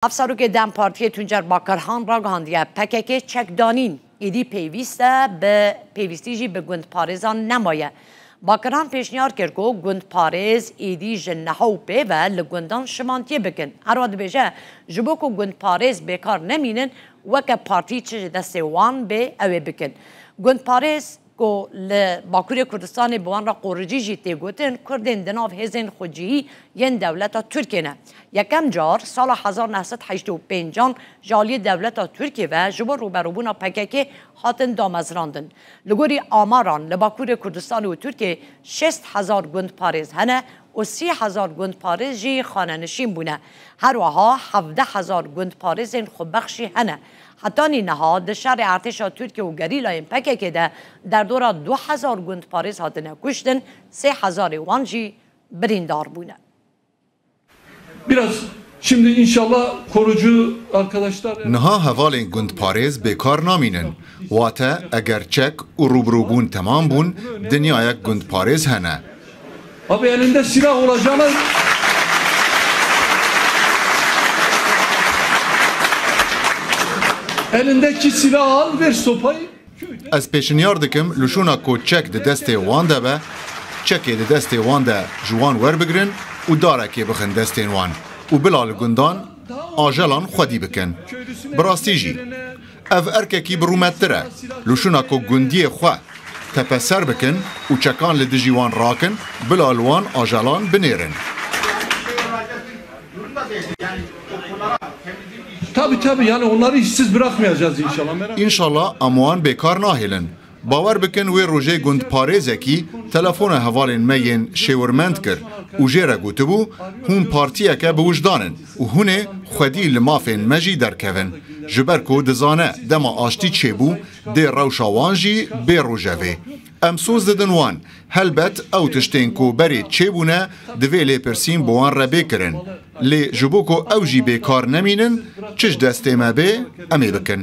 افسروک دم پارتی تونجر باکرهان را گهاندیه پکک چکدانین ایدی پیوسته به پیوستیجی به گوند پارێزان نمایه. باکرهان پیشنیار کرد که گوند پارێز ایدی جنها و پی و لگوندان شمانتیه بکن. هر وقت بیجه جبو که گوند پارێز بیکار نمینن وکه پارتی چه دسته وان به اوه بکن. گوند پارێز که لباکوری کردستان بوان را قرجی جیتی گوتن کردین دناف هزین خوجی ین دولتا ترکیه نه. یکم جار سال 1985 جالی دولتا ترکیه و جبو روبروبونا پکک هاتن دامزراندن. لگوری آماران لباکوری کردستان و ترکیه 60,000 گوند پارێز هنه و 30,000 گوند پارێز جی خانه‌نشین بونه. هر وها 17,000 گوند پارێزین خوبخشی هنه. حتی نها در شهر ارتش ترکیه و گریلای پکک ده در دورا 2,000 گوند پارێز هاتنه کشتن 3,000 وانجی بریندار بونه. Biraz şimdi inşallah korucu arkadaşlar نها هوالین گوند پارێز بیکار نامینن واته اگر چک و روبروبون تمام بون دنیا یک گوند پارێز هنه. Abi elinde silah olacağına elindeki silahı al ver sopayı. از پیشنیار دکم لشونا کو چک ده دسته وان ده به چکی ده دسته وان ده جوان ور بگرن و داره که بخن دستین وان و بلال گندان آجلان خودی بکن. براستی جی اف ارککی برومتره لشونا کو گندی خواه تپسر بکن و چکان لدجی وان راکن بلال وان آجلان بنیرن. Tabii yani onları işsiz bırakmayacağız inşallah. İnşallah amuan bekar nahilin. باور بکن وی روژه گوند پارێزه کی تلفون هوالین مین شیورمند کر و جیره گوته بو هون پارتیه که به وجدانن و هونه خودی لمافین مجی درکوین جبر کو دزانه دما آشتی چه بو ده روشاوانجی بی روژوه امسوز ددن وان هلبت او تشتین کو بری چه بونه دوی لی پرسین بوان را بکرن لی جبو کو او جی بیکار نمینن چش دسته ما بی امی بکن